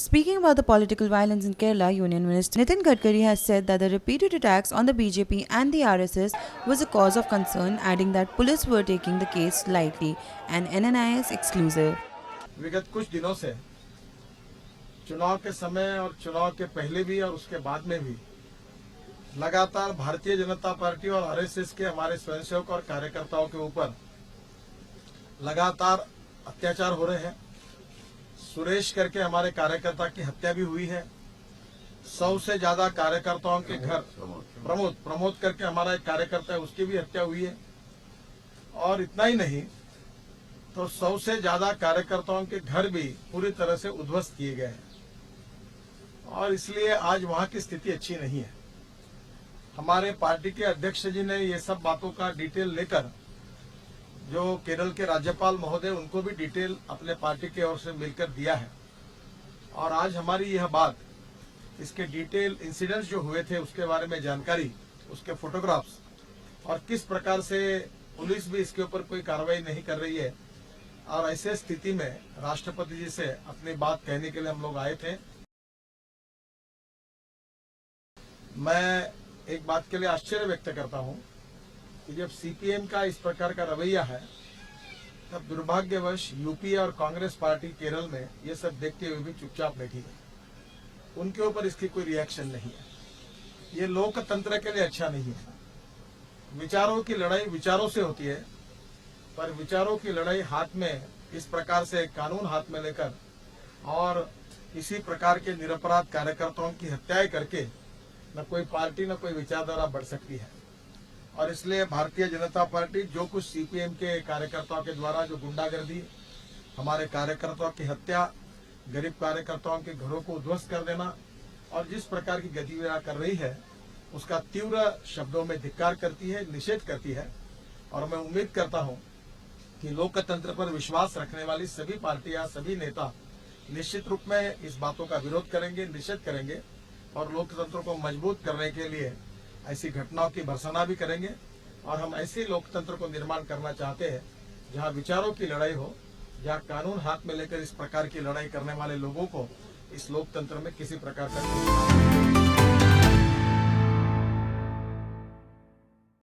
Speaking about the political violence in Kerala, Union Minister Nitin Gadkari has said that the repeated attacks on the BJP and the RSS was a cause of concern, adding that police were taking the case lightly and NNIS exclusive. विगत कुछ दिनों से चुनाव के समय और चुनाव के पहले भी और उसके बाद में भी लगातार भारतीय जनता पार्टी और आरएसएस के हमारे स्वयंसेवक और कार्यकर्ताओं के ऊपर लगातार अत्याचार हो रहे हैं। सुरेश करके हमारे कार्यकर्ता की हत्या भी हुई है। 100 से ज्यादा कार्यकर्ताओं के घर प्रमोद करके हमारा एक कार्यकर्ता है, उसकी भी हत्या हुई है। और इतना ही नहीं तो 100 से ज्यादा कार्यकर्ताओं के घर भी पूरी तरह से उद्ध्वस्त किए गए हैं और इसलिए आज वहां की स्थिति अच्छी नहीं है। हमारे पार्टी के अध्यक्ष जी ने ये सब बातों का डिटेल लेकर जो केरल के राज्यपाल महोदय उनको भी डिटेल अपने पार्टी की ओर से मिलकर दिया है और आज हमारी यह बात इसके डिटेल इंसिडेंट्स जो हुए थे उसके बारे में जानकारी, उसके फोटोग्राफ्स और किस प्रकार से पुलिस भी इसके ऊपर कोई कार्रवाई नहीं कर रही है और ऐसे स्थिति में राष्ट्रपति जी से अपनी बात कहने के लिए हम लोग आए थे। मैं एक बात के लिए आश्चर्य व्यक्त करता हूं कि जब सीपीएम का इस प्रकार का रवैया है तब दुर्भाग्यवश यूपीए और कांग्रेस पार्टी केरल में ये सब देखते हुए भी चुपचाप बैठी है। उनके ऊपर इसकी कोई रिएक्शन नहीं है। ये लोकतंत्र के लिए अच्छा नहीं है। विचारों की लड़ाई विचारों से होती है, पर विचारों की लड़ाई हाथ में इस प्रकार से कानून हाथ में लेकर और इसी प्रकार के निरपराध कार्यकर्ताओं की हत्याएं करके न कोई पार्टी न कोई विचारधारा बढ़ सकती है। और इसलिए भारतीय जनता पार्टी जो कुछ सीपीएम के कार्यकर्ताओं के द्वारा जो गुंडागर्दी, हमारे कार्यकर्ताओं की हत्या, गरीब कार्यकर्ताओं के घरों को उद्ध्वस्त कर देना और जिस प्रकार की गतिविधियां कर रही है उसका तीव्र शब्दों में धिक्कार करती है, निषेध करती है। और मैं उम्मीद करता हूं कि लोकतंत्र पर विश्वास रखने वाली सभी पार्टियां, सभी नेता निश्चित रूप में इस बातों का विरोध करेंगे, निषेध करेंगे और लोकतंत्र को मजबूत करने के लिए ऐसी घटनाओं की भर्त्सना भी करेंगे। और हम ऐसे लोकतंत्र को निर्माण करना चाहते हैं जहां विचारों की लड़ाई हो, जहां कानून हाथ में लेकर इस प्रकार की लड़ाई करने वाले लोगों को इस लोकतंत्र में किसी प्रकार का